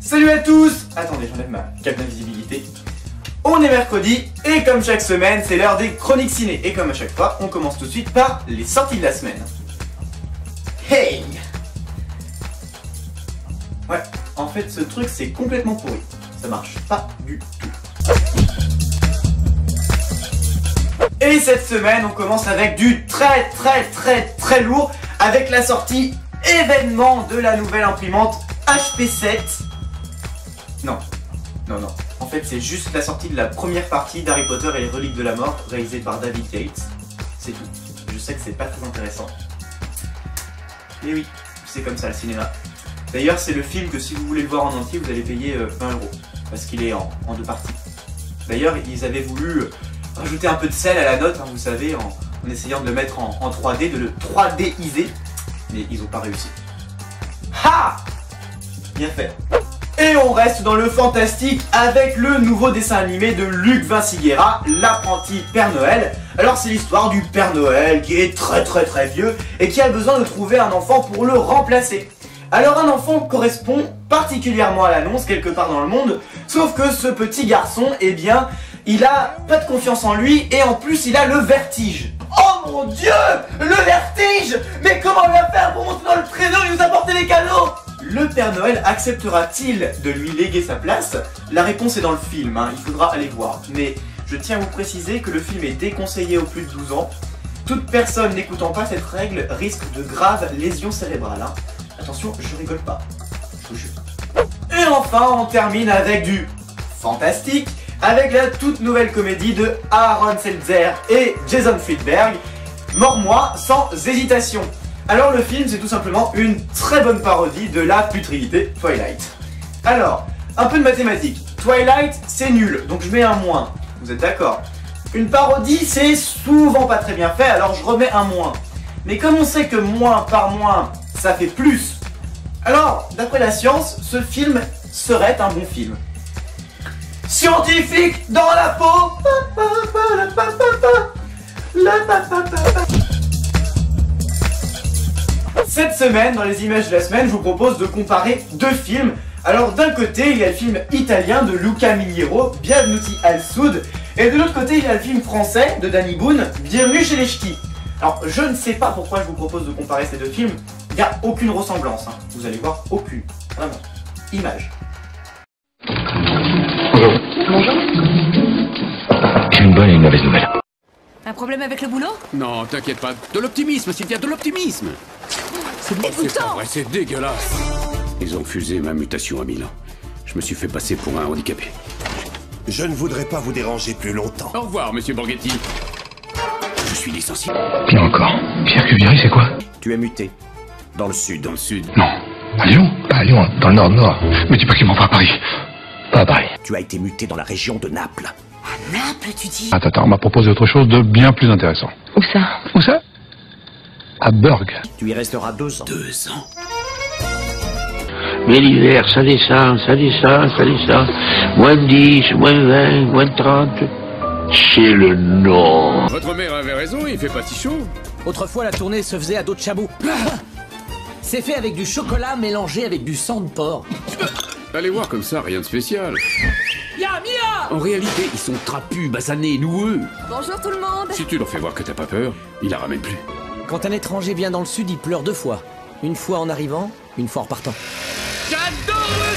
Salut à tous! Attendez, j'enlève ma cape d'invisibilité. On est mercredi, et comme chaque semaine, c'est l'heure des chroniques ciné. Et comme à chaque fois, on commence tout de suite par les sorties de la semaine. Hey! Ouais, en fait, ce truc, c'est complètement pourri. Ça marche pas du tout. Et cette semaine, on commence avec du très lourd, avec la sortie événement de la nouvelle imprimante HP7. Non. En fait, c'est juste la sortie de la première partie d'Harry Potter et les Reliques de la Mort, réalisée par David Yates. C'est tout. Je sais que c'est pas très intéressant. Et oui, c'est comme ça le cinéma. D'ailleurs, c'est le film que si vous voulez le voir en entier, vous allez payer 20 €. Parce qu'il est en deux parties. D'ailleurs, ils avaient voulu rajouter un peu de sel à la note, hein, vous savez, en essayant de le mettre en 3D, de le 3Diser. Mais ils n'ont pas réussi. Ha! Bien fait. Et on reste dans le fantastique avec le nouveau dessin animé de Luc Vinciguerra, l'apprenti Père Noël. Alors c'est l'histoire du Père Noël qui est très vieux et qui a besoin de trouver un enfant pour le remplacer. Alors un enfant correspond particulièrement à l'annonce quelque part dans le monde, sauf que ce petit garçon, eh bien, il a pas de confiance en lui et en plus il a le vertige. Oh mon Dieu! Le vertige! Mais comment on va faire pour monter dans le trésor et nous apporter les cadeaux? Le Père Noël acceptera-t-il de lui léguer sa place? La réponse est dans le film, hein, il faudra aller voir. Mais je tiens à vous préciser que le film est déconseillé aux plus de 12 ans. Toute personne n'écoutant pas cette règle risque de graves lésions cérébrales. Hein. Attention, je rigole pas, je vous jure. Et enfin, on termine avec du fantastique, avec la toute nouvelle comédie de Aaron Seltzer et Jason Friedberg, Mors-moi sans hésitation. Alors le film, c'est tout simplement une très bonne parodie de la putrilité Twilight. Alors, un peu de mathématiques. Twilight, c'est nul, donc je mets un moins. Vous êtes d'accord? Une parodie, c'est souvent pas très bien fait, alors je remets un moins. Mais comme on sait que moins par moins, ça fait plus, alors, d'après la science, ce film serait un bon film. Scientifique dans la peau. Cette semaine, dans les images de la semaine, je vous propose de comparer deux films. Alors d'un côté, il y a le film italien de Luca Migliero, Bienvenuti al Sud, et de l'autre côté, il y a le film français de Danny Boone, Bienvenue chez les Ch'tis. Alors je ne sais pas pourquoi je vous propose de comparer ces deux films, il n'y a aucune ressemblance, hein. Vous allez voir, aucune, vraiment. Image. Bonjour. J'ai une bonne et une mauvaise nouvelle. Un problème avec le boulot? Non, t'inquiète pas. De l'optimisme, Cynthia, de l'optimisme. C'est dégoûtant. C'est pas vrai, c'est dégueulasse. Ils ont refusé ma mutation à Milan. Je me suis fait passer pour un handicapé. Je ne voudrais pas vous déranger plus longtemps. Au revoir, monsieur Borghetti. Je suis licencié. Pire encore. Pierre Cuvieri, c'est quoi? Tu es muté. Dans le sud. Dans le sud. Non. À Lyon? Pas à Lyon, dans le nord. Mais dis pas qu'il m'envoie à Paris. Pas à Paris. Tu as été muté dans la région de Naples. À Naples, tu dis? Attends, on m'a proposé autre chose de bien plus intéressant. Où ça? Où ça? À Burg. Tu y resteras 2 ans. 2 ans. Mais l'hiver, ça descend. Moins de 10, moins de 20, moins de 30. C'est le Nord. Votre mère avait raison, il fait pas si chaud. Autrefois, la tournée se faisait à dos de chameau. C'est fait avec du chocolat mélangé avec du sang de porc. Allez voir comme ça, rien de spécial. Mia! En réalité, ils sont trapus, basanés, noueux. Bonjour tout le monde. Si tu leur fais voir que t'as pas peur, ils la ramènent plus. Quand un étranger vient dans le sud, il pleure 2 fois. Une fois en arrivant, une fois en repartant. J'adore le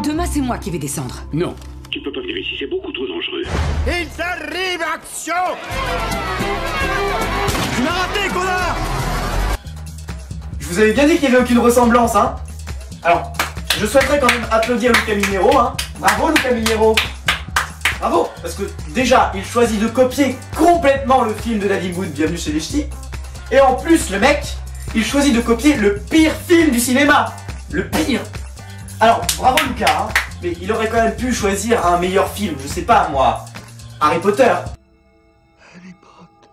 sud! Demain, c'est moi qui vais descendre. Non. Tu peux pas venir ici, c'est beaucoup trop dangereux. Ils arrivent, action! Tu m'as raté, connard! Je vous avais bien dit qu'il n'y avait aucune ressemblance, hein. Alors, je souhaiterais quand même applaudir Luca Migliero, hein. Bravo Luca Migliero. Bravo, parce que déjà, il choisit de copier complètement le film de Danny Boone, Bienvenue chez les Ch'tis. Et en plus, le mec, il choisit de copier le pire film du cinéma. Le pire. Alors, bravo Luca, hein. Mais il aurait quand même pu choisir un meilleur film, je sais pas moi. Harry Potter. Harry Potter.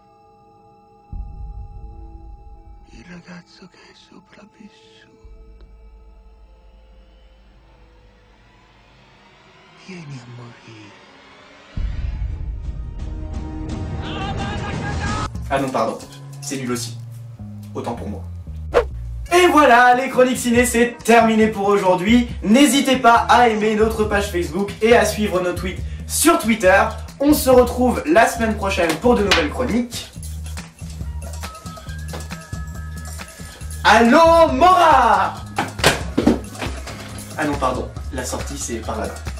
Il ragazzo che è sopravvissuto. Vieni a morire. Ah non, pardon. C'est nul aussi. Autant pour moi. Et voilà, les chroniques ciné, c'est terminé pour aujourd'hui. N'hésitez pas à aimer notre page Facebook et à suivre nos tweets sur Twitter. On se retrouve la semaine prochaine pour de nouvelles chroniques. Allô, Mora! Ah non, pardon, la sortie c'est par là-bas.